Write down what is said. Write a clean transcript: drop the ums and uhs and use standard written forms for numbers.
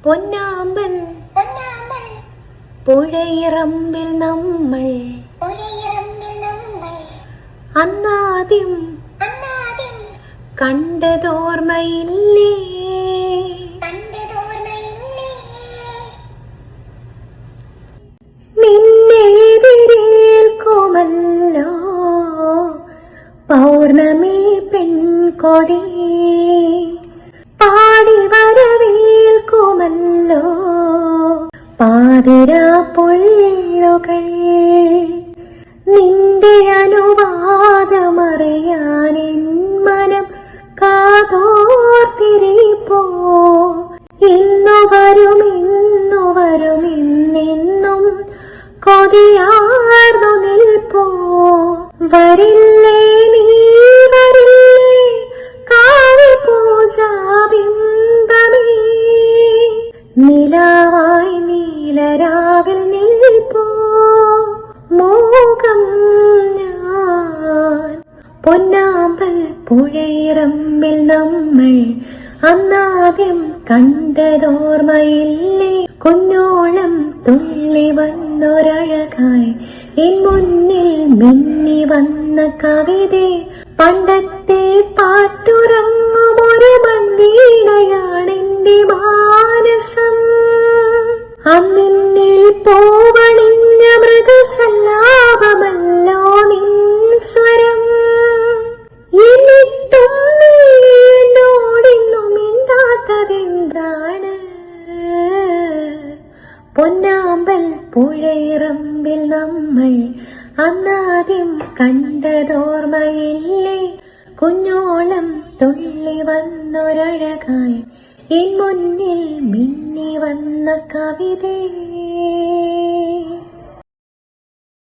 പൊന്നാമ്പൽ പുഴയിറമ്പിൽ നമ്മൾ അന്നാദ്യം കണ്ടതോർമ്മയില്ലേ? നിന്നെതിരേൽക്കുമല്ലോ പൗർണമി പെൺകൊടി, പാടി വരവേൽക്കുമല്ലോ പാതിരാ പൊള്ളുകൾ. നിന്റെ അനുവാദമറിയാൻ എൻ മനം കാതോർത്തിരിപ്പോ. ഇന്നു വരും ഇന്നെന്നും കൊതിയാർന്നു നിൽപ്പോ. വരില്ലേ നീ വരില്ലേ കാവ്യ പൂജാബിംബമേ, നിലാവായി നീലരാവിൽ നിൽപ്പോ മോകം ഞാൻ. പൊന്നാമ്പൽ പുഴയിറമ്പിൽ നമ്മൾ അന്നാദ്യം കണ്ടതോർമ്മയില്ലേ? കുഞ്ഞോളം തുള്ളി വന്നൊരഴകായി എൻ മുന്നിൽ മിന്നി വന്ന കവിതേ, പണ്ടത്തെ പാട്ടുറങ്ങുമൊരു മൺവീണയാണെന്റെ മാനസം. അന്നിൽ പോവണിഞ്ഞ മൃദുസല്ലാപമല്ലോ നിൻ സ്വരം. എന്നിട്ടും നീ എന്നോടിന്നും മിണ്ടാത്തതെന്താണ്? പൊന്നാമ്പൽ പുഴയിറമ്പിൽ നമ്മൾ അന്നാദ്യം കണ്ടതോർമ്മയില്ലേ? കുഞ്ഞോളം തുള്ളി വന്നൊരഴകായി എൻ മുന്നിൽ മിന്നി വന്ന കവിതേ.